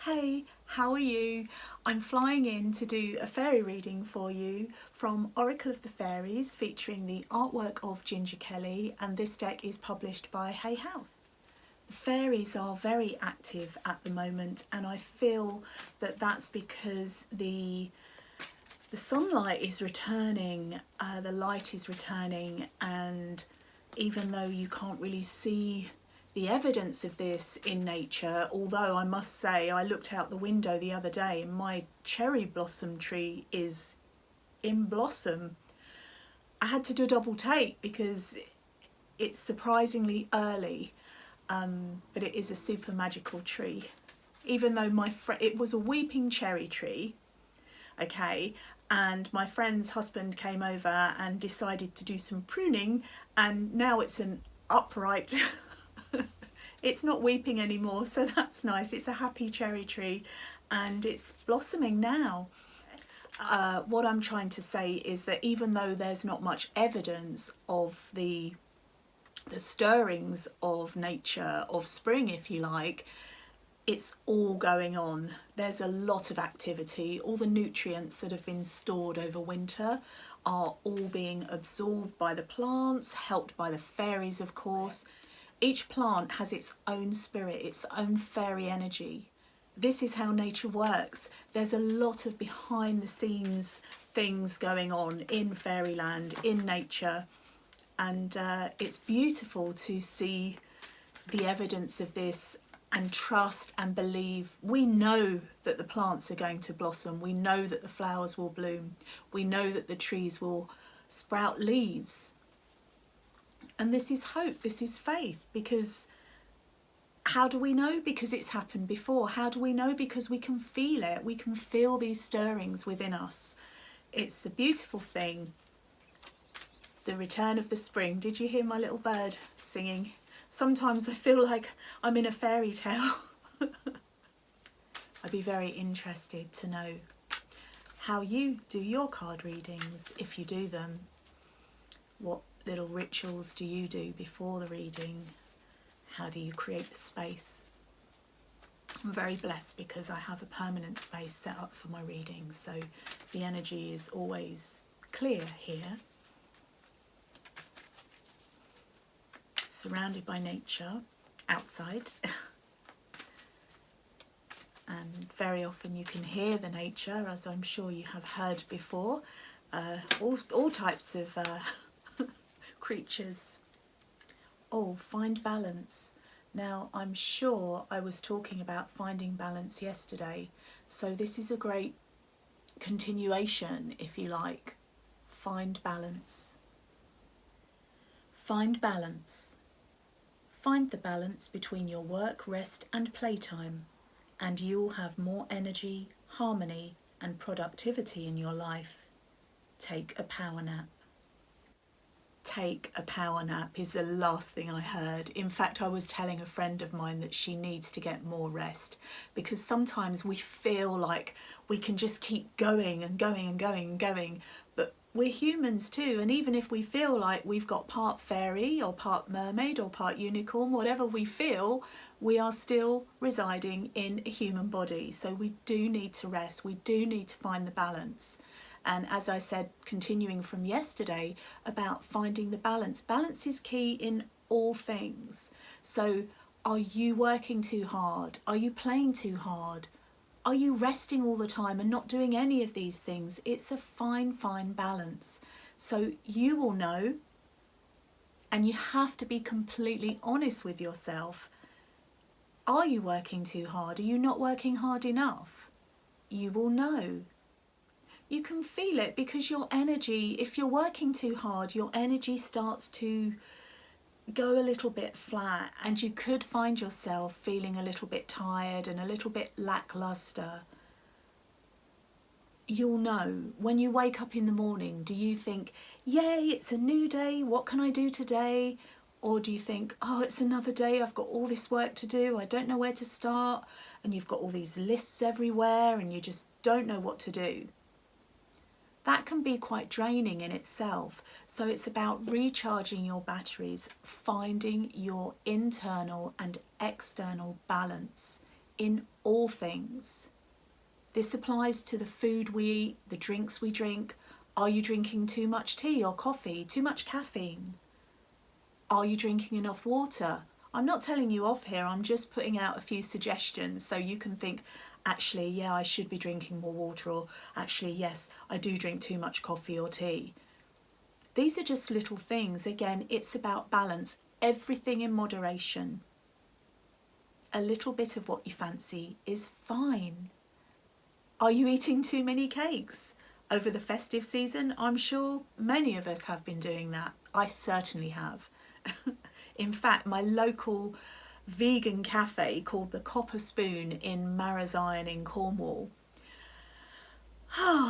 Hey, how are you? I'm flying in to do a fairy reading for you from Oracle of the Fairies, featuring the artwork of Ginger Kelly, and this deck is published by Hay House. The fairies are very active at the moment, and I feel that that's because the sunlight is returning, the light is returning, and even though you can't really see the evidence of this in nature, although I must say I looked out the window the other day and my cherry blossom tree is in blossom. I had to do a double take because it's surprisingly early, but it is a super magical tree. Even though it was a weeping cherry tree, okay, and my friend's husband came over and decided to do some pruning, and now it's an upright it's not weeping anymore, so that's nice. It's a happy cherry tree and it's blossoming now. What I'm trying to say is that even though there's not much evidence of the stirrings of nature, of spring if you like, it's all going on. There's a lot of activity. All the nutrients that have been stored over winter are all being absorbed by the plants, helped by the fairies, of course. Each plant has its own spirit, its own fairy energy. This is how nature works. There's a lot of behind the scenes things going on in fairyland, in nature, and it's beautiful to see the evidence of this and trust and believe. We know that the plants are going to blossom. We know that the flowers will bloom. We know that the trees will sprout leaves. And this is hope, this is faith, because how do we know? Because it's happened before. How do we know? Because we can feel it. We can feel these stirrings within us. It's a beautiful thing. The return of the spring. Did you hear my little bird singing? Sometimes I feel like I'm in a fairy tale. I'd be very interested to know how you do your card readings, if you do them. What little rituals do you do before the reading? How do you create the space? I'm very blessed because I have a permanent space set up for my readings, so the energy is always clear here. Surrounded by nature outside. And very often you can hear the nature, as I'm sure you have heard before. All types of creatures. Oh, find balance. Now, I'm sure I was talking about finding balance yesterday, so this is a great continuation, if you like. Find balance. Find balance. Find the balance between your work, rest and playtime, and you will have more energy, harmony and productivity in your life. Take a power nap. Take a power nap is the last thing I heard. In fact, I was telling a friend of mine that she needs to get more rest, because sometimes we feel like we can just keep going and going and going and going, but we're humans too, and even if we feel like we've got part fairy or part mermaid or part unicorn, whatever we feel, we are still residing in a human body, so we do need to rest, we do need to find the balance. And as I said, continuing from yesterday about finding the balance. Balance is key in all things. So are you working too hard? Are you playing too hard? Are you resting all the time and not doing any of these things? It's a fine, fine balance. So you will know, and you have to be completely honest with yourself. Are you working too hard? Are you not working hard enough? You will know. You can feel it because your energy, if you're working too hard, your energy starts to go a little bit flat, and you could find yourself feeling a little bit tired and a little bit lackluster. You'll know when you wake up in the morning. Do you think, yay, it's a new day, what can I do today? Or do you think, oh, it's another day, I've got all this work to do, I don't know where to start, and you've got all these lists everywhere and you just don't know what to do? That can be quite draining in itself. So it's about recharging your batteries, finding your internal and external balance in all things. This applies to the food we eat, the drinks we drink. Are you drinking too much tea or coffee, too much caffeine? Are you drinking enough water? I'm not telling you off here, I'm just putting out a few suggestions so you can think, actually, yeah, I should be drinking more water, or actually, yes, I do drink too much coffee or tea. These are just little things. Again, it's about balance, everything in moderation. A little bit of what you fancy is fine. Are you eating too many cakes over the festive season? I'm sure many of us have been doing that. I certainly have. In fact, my local vegan cafe called the Copper Spoon in Marazion in Cornwall,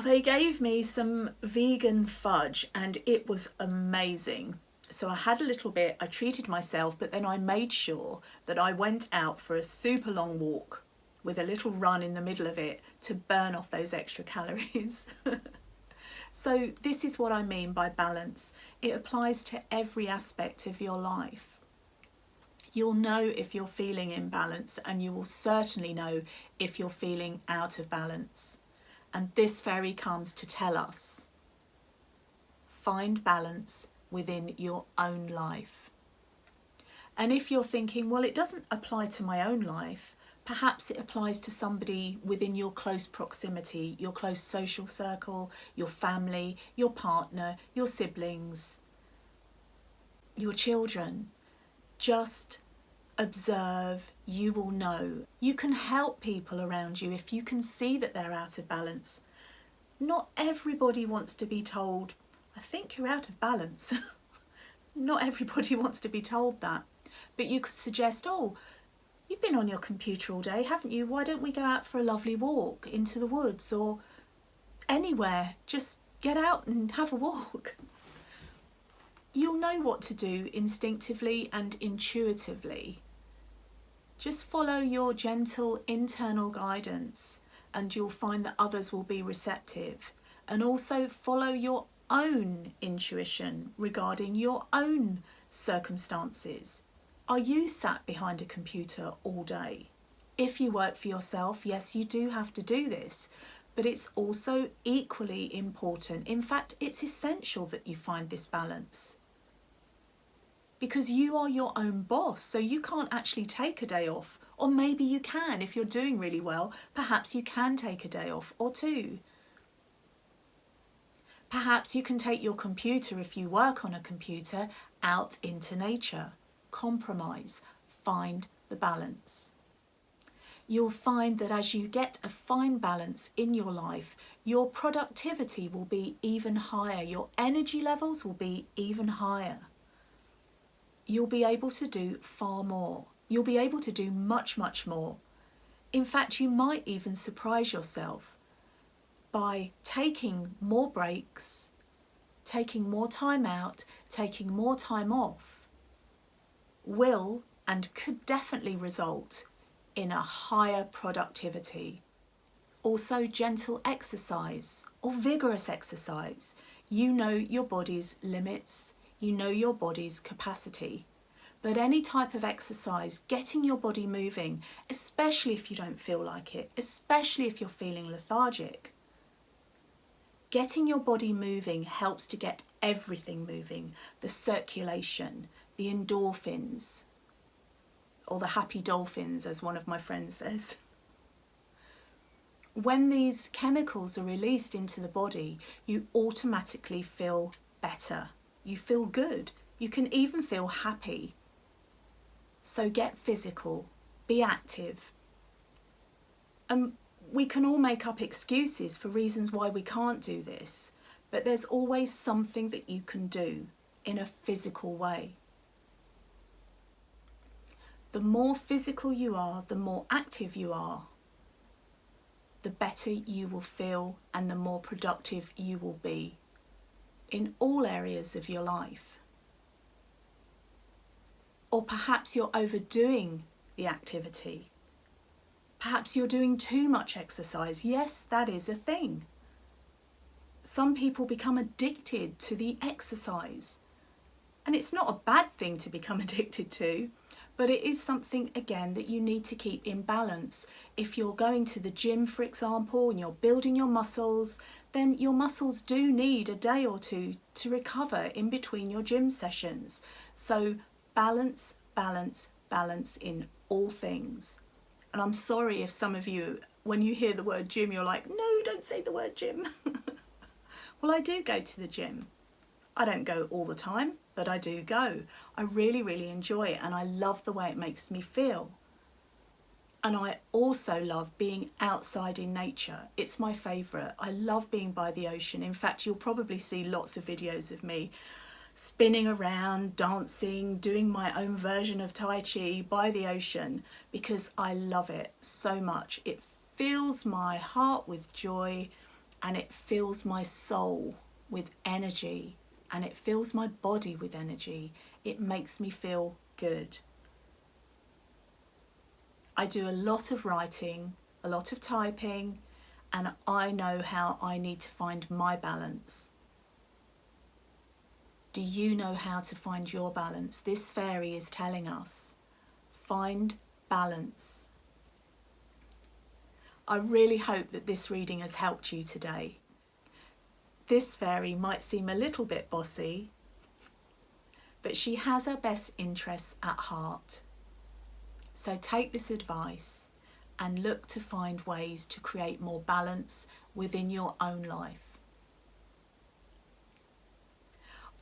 they gave me some vegan fudge and it was amazing. So I had a little bit, I treated myself, but then I made sure that I went out for a super long walk with a little run in the middle of it to burn off those extra calories. So this is what I mean by balance. It applies to every aspect of your life. You'll know if you're feeling in balance, and you will certainly know if you're feeling out of balance. And this fairy comes to tell us, find balance within your own life. And if you're thinking, well, it doesn't apply to my own life, perhaps it applies to somebody within your close proximity, your close social circle, your family, your partner, your siblings, your children. Just observe, you will know. You can help people around you if you can see that they're out of balance. Not everybody wants to be told, I think you're out of balance. Not everybody wants to be told that. But you could suggest, oh, you've been on your computer all day, haven't you? Why don't we go out for a lovely walk into the woods or anywhere? Just get out and have a walk. You'll know what to do instinctively and intuitively. Just follow your gentle internal guidance and you'll find that others will be receptive. And also follow your own intuition regarding your own circumstances. Are you sat behind a computer all day? If you work for yourself, yes, you do have to do this, but it's also equally important. In fact, it's essential that you find this balance. Because you are your own boss, so you can't actually take a day off. Or maybe you can. If you're doing really well, perhaps you can take a day off or two. Perhaps you can take your computer, if you work on a computer, out into nature. Compromise. Find the balance. You'll find that as you get a fine balance in your life, your productivity will be even higher. Your energy levels will be even higher. You'll be able to do far more. You'll be able to do much, much more. In fact, you might even surprise yourself by taking more breaks, taking more time out, taking more time off, will and could definitely result in a higher productivity. Also, gentle exercise or vigorous exercise. You know your body's limits. You know your body's capacity. But any type of exercise, getting your body moving, especially if you don't feel like it, especially if you're feeling lethargic, getting your body moving helps to get everything moving. The circulation, the endorphins, or the happy dolphins, as one of my friends says. When these chemicals are released into the body, you automatically feel better. You feel good. You can even feel happy. So get physical, be active. We can all make up excuses for reasons why we can't do this, but there's always something that you can do in a physical way. The more physical you are, the more active you are, the better you will feel and the more productive you will be in all areas of your life. Or perhaps you're overdoing the activity. Perhaps you're doing too much exercise. Yes, that is a thing. Some people become addicted to the exercise. And it's not a bad thing to become addicted to, But it is something, again, that you need to keep in balance. If you're going to the gym, for example, and you're building your muscles, then your muscles do need a day or two to recover in between your gym sessions. So balance, balance, balance in all things. And I'm sorry if some of you, when you hear the word gym, you're like, no, don't say the word gym. Well, I do go to the gym. I don't go all the time, but I do go. I really, really enjoy it, and I love the way it makes me feel. And I also love being outside in nature. It's my favourite. I love being by the ocean. In fact, you'll probably see lots of videos of me spinning around, dancing, doing my own version of Tai Chi by the ocean, because I love it so much. It fills my heart with joy, and it fills my soul with energy, and it fills my body with energy. It makes me feel good. I do a lot of writing, a lot of typing, and I know how I need to find my balance. Do you know how to find your balance? This fairy is telling us, find balance. I really hope that this reading has helped you today. This fairy might seem a little bit bossy, but she has her best interests at heart. So take this advice and look to find ways to create more balance within your own life.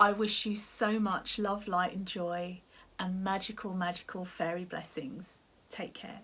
I wish you so much love, light and joy, and magical, magical fairy blessings. Take care.